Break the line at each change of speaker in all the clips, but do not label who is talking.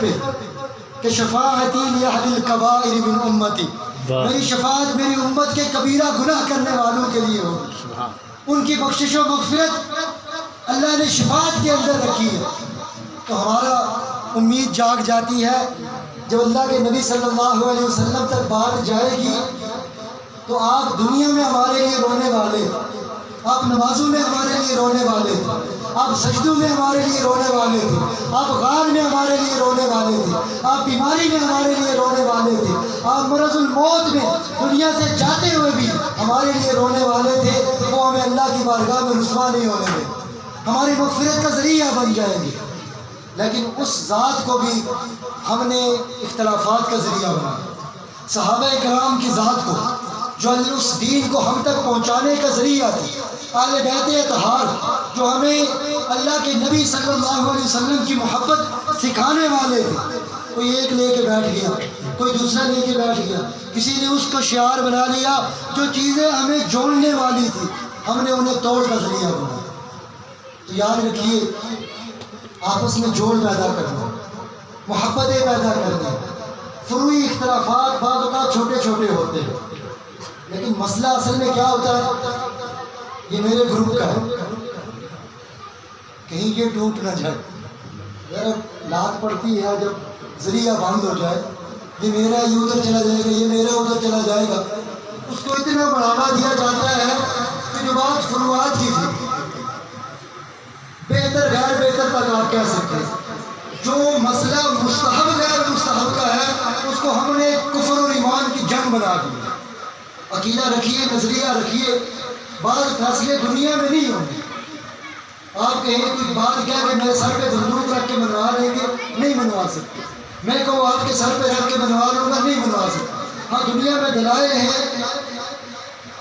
پہ کہ شفاعتی لأہل الکبائر من امتی، میری شفاعت میری امت کے کبیرہ گناہ کرنے والوں کے لیے ہو، ان کی بخشش و مغفرت اللہ نے شفاعت کے اندر رکھی ہے۔ تو ہمارا امید جاگ جاتی ہے جب اللہ کے نبی صلی اللہ علیہ وسلم تک بات جائے گی تو آپ دنیا میں ہمارے لیے رونے والے، آپ نمازوں میں ہمارے لیے رونے والے تھے، آپ سجدوں میں ہمارے لیے رونے والے تھے، آپ غار میں ہمارے لیے رونے والے تھے، آپ بیماری میں ہمارے لیے رونے والے تھے، آپ مرض الموت میں دنیا سے جاتے ہوئے بھی ہمارے لیے رونے والے تھے۔ وہ ہمیں اللہ کی بارگاہ میں رسوا نہیں ہونے دیں، ہماری مغفرت کا ذریعہ بن جائیں گے۔ لیکن اس ذات کو بھی ہم نے اختلافات کا ذریعہ بنایا، صحابہ کرام کی ذات کو جو اس دین کو ہم تک پہنچانے کا ذریعہ تھی، اہل بیت اطہار جو ہمیں اللہ کے نبی صلی اللہ علیہ وسلم کی محبت سکھانے والے تھے، کوئی ایک لے کے بیٹھ گیا، کوئی دوسرا لے کے بیٹھ گیا، کسی نے اس کو شعار بنا لیا، جو چیزیں ہمیں جوڑنے والی تھی ہم نے انہیں توڑ کا ذریعہ بنایا۔ تو یاد رکھیے، آپس میں جوڑ پیدا کرنا، محبتیں پیدا کرنا، فروعی اختلافات بعض اوقات چھوٹے چھوٹے ہوتے ہیں، لیکن مسئلہ اصل میں کیا ہوتا ہے؟ یہ میرے گروپ کا ہے، کہیں یہ ٹوٹ نہ جائے، ذرا لات پڑتی ہے جب ذریعہ بند ہو جائے، یہ میرا یہ ادھر چلا جائے گا، یہ میرا ادھر چلا جائے گا، اس کو اتنا بڑھاوا دیا جاتا ہے کہ جو بات فروعات کی تھی بہتر غیر بہتر تک آپ کہہ سکتے ہیں، جو مسئلہ مستحب غیر مستحب کا ہے اس کو ہم نے کفر اور ایمان کی جنگ بنا دی۔ عقیدہ رکھیے، نظریہ رکھیے، بعض فیصلے دنیا میں نہیں ہوں گے۔ آپ کہیں کوئی بات کہہ کہ میرے سر پہ بندوق رکھ کے بنوا لیں گے، نہیں بنوا سکتے۔ میں کہوں آپ کے سر پہ رکھ کے بنوا لوں گا، نہیں بنوا سکتا۔ ہاں دنیا میں دلائل ہیں،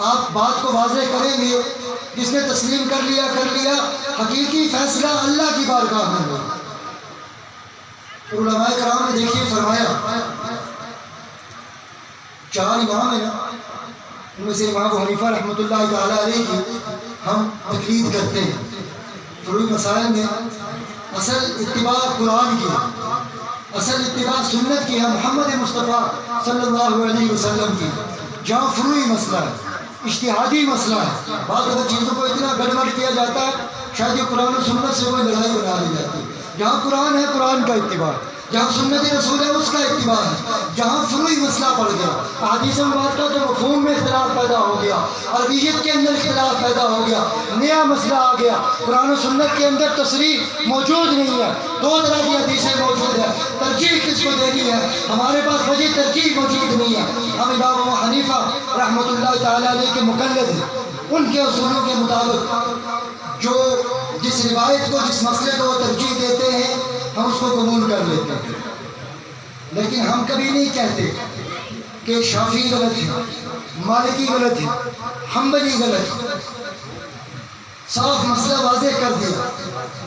آپ بات کو واضح کریں گے، جس نے تسلیم کر لیا کر لیا، حقیقی فیصلہ اللہ کی بارگاہ میں ہو۔ علماء کرام نے دیکھیے فرمایا، چار امام ہیں نا، ان میں سے امام ابو حنیفہ رحمۃ اللہ تعالیٰ علیہ کی ہم تقلید کرتے ہیں فروعی مسائل میں۔ اصل اتباع قرآن کی ہے، اصل اتباع سنت کی ہے، محمد مصطفیٰ صلی اللہ علیہ وسلم کی۔ جہاں فروعی مسئلہ ہے، اجتہادی مسئلہ ہے، بعض اگر چیزوں کو اتنا گڑبڑ کیا جاتا ہے شاید یہ قرآن و سنت سے کوئی لڑائی بنا دی جاتی ہے۔ جہاں قرآن ہے قرآن کا اتباع، جہاں سنت رسول ہے اس کا اتباع ہے۔ جہاں فروعی مسئلہ پڑ گیا، احادیث مبارکہ کے مفہوم میں اختلاف پیدا ہو گیا، عربیت کے اندر اختلاف پیدا ہو گیا، نیا مسئلہ آ گیا، قرآن و سنت کے اندر تصریح موجود نہیں ہے، دو طرح کی حدیثیں موجود ہیں، ترجیح کس کو دینی ہے؟ ہمارے پاس وجہ ترجیح موجود نہیں ہے۔ ہم امام ابو حنیفہ رحمۃ اللہ تعالیٰ علیہ کے مقلد ہیں، ان کے اصولوں کے مطابق جو جس روایت کو جس مسئلے کو وہ ترجیح دیتے ہیں ہم اس کو قبول کر لیتے ہیں۔ لیکن ہم کبھی نہیں کہتے کہ شافعی غلط ہے، مالکی غلط ہے، حنبلی غلط ہے۔ صاف مسئلہ واضح کر دیا،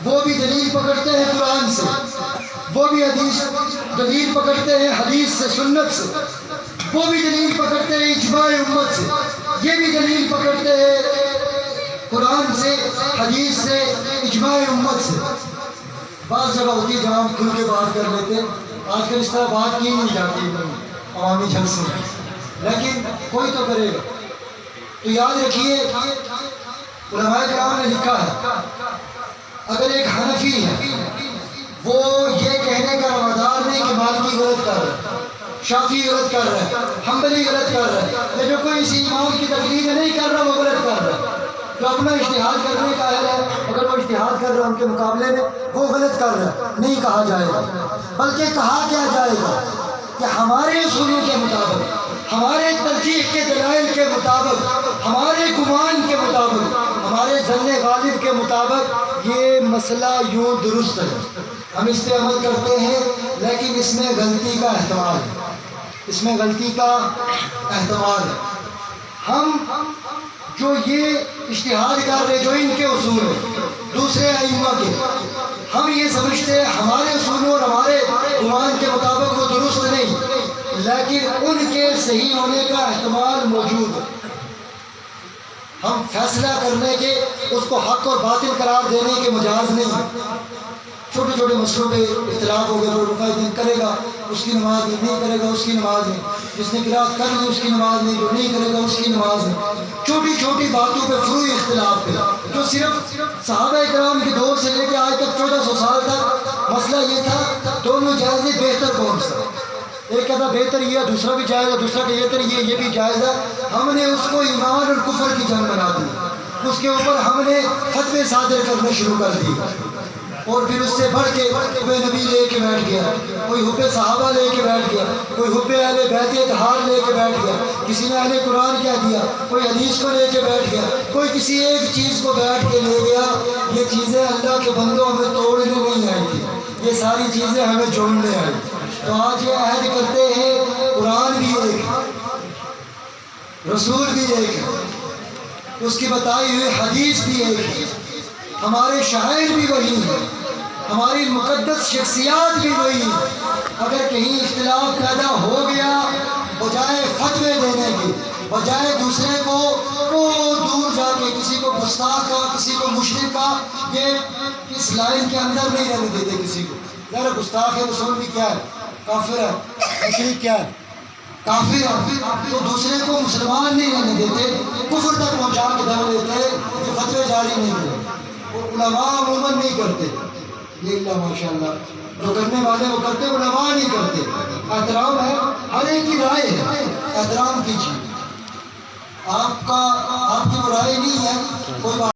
وہ بھی دلیل پکڑتے ہیں قرآن سے، وہ بھی حدیث دلیل پکڑتے ہیں حدیث سے، سنت سے، وہ بھی دلیل پکڑتے ہیں اجماع امت سے، یہ بھی دلیل پکڑتے ہیں قرآن سے، حدیث سے، اجماع امت سے۔ بعض جگہ ہوتی ہے جہاں ہم کھل کے بات کر لیتے ہیں، آج کل اس طرح بات کی نہیں جاتی عوامی جلسوں میں، لیکن کوئی تو کرے گا۔ تو یاد رکھیے، علماء کرام نے لکھا ہے اگر ایک حنفی ہے وہ یہ کہنے کا روادار نہیں کہ مالکی غلط کر رہا ہے، شافعی غلط کر رہا ہے، حنبلی غلط کر رہا ہے، لیکن کوئی اسی امام کی تقلید نہیں کر رہا وہ غلط کر رہا ہے، جو اپنا اشتہاد کرنے کا اہل ہے، اگر وہ اشتہاد کر رہا ہے ان کے مقابلے میں وہ غلط کر رہا ہے، نہیں کہا جائے گا، بلکہ کہا کیا جائے گا کہ ہمارے اصولوں کے مطابق، ہمارے ترجیح کے دلائل کے مطابق، ہمارے گمان کے مطابق، ہمارے ظن غالب کے مطابق یہ مسئلہ یوں درست ہے، ہم اس پہ عمل کرتے ہیں، لیکن اس میں غلطی کا احتمال ہے، اس میں غلطی کا احتمال ہے۔ ہم جو یہ اشتہاد کر رہے جو ان کے اصول ہیں دوسرے ائمہ کے، ہم یہ سمجھتے ہیں ہمارے اصولوں اور ہمارے گمان کے مطابق وہ درست نہیں، لیکن ان کے صحیح ہونے کا احتمال موجود ہے۔ ہم فیصلہ کرنے کے، اس کو حق اور باطل قرار دینے کے مجاز نہیں ہیں۔ چھوٹے چھوٹے مسئلوں پہ اختلاف ہو گیا، جو رکوع دین کرے گا اس کی نماز نہیں کرے گا اس کی نماز نہیں، جس نے قرات کر لی اس کی نماز نہیں، جو نہیں کرے گا اس کی نماز نہیں۔ چھوٹی چھوٹی باتوں پہ فروعی اختلاف پہ، جو صرف صحابہ کرام کے دور سے لے کے آج تک 1400 سال تک مسئلہ یہ تھا دونوں جائز ہے، بہتر کون سا؟ ایک کہتا بہتر یہ ہے، دوسرا بھی جائز ہے، دوسرا کہ بہتر یہ بھی جائز ہے۔ ہم نے اس کو ایمان اور کفر کی جنگ بنا دی، اس کے اوپر ہم نے فتوے صادر کرنے شروع کر دی، اور پھر اس سے بڑھ کے حب نبی لے کے بیٹھ گیا، کوئی حب صحابہ لے کے بیٹھ گیا، کوئی حب اہل بیت اطہار لے کے بیٹھ گیا، کسی نے اہل قرآن کہہ دیا، کوئی حدیث کو لے کے بیٹھ گیا، کوئی کسی ایک چیز کو بیٹھ کے لے گیا۔ یہ چیزیں اللہ کے بندوں ہمیں توڑنے نہیں آئی تھی، یہ ساری چیزیں ہمیں جوڑنے آئی۔ تو آج یہ عہد کرتے ہیں قرآن بھی ایک ہے، رسول بھی ایک ہے، اس کی بتائی ہوئی حدیث بھی ایک ہے، ہمارے شاعر بھی وہی ہیں، ہماری مقدس شخصیات بھی وہی ہیں۔ اگر کہیں اختلاف پیدا ہو گیا، بجائے فتوے دینے کے، بجائے دوسرے کو دور جا کے کسی کو گستاخ کا، کسی کو مشرک کا، یہ اس لائن کے اندر نہیں رہنے دیتے کسی کو۔ یار گستاخ ہے رسول بھی کیا ہے؟ کافر ہے۔ مشرک کیا ہے؟ کافر ہے۔ تو دوسرے کو مسلمان نہیں رہنے دیتے، کفر تک پہنچا کے دم دیتے، یہ فتوے جاری نہیں ہوتے، وہ علماء عموماً نہیں کرتے، یہ اللہ ماشاءاللہ جو کرنے والے وہ کرتے، علماء نہیں کرتے۔ احترام ہے، ہر ایک کی رائے ہے، احترام کیجیے، آپ کی وہ رائے نہیں ہے، کوئی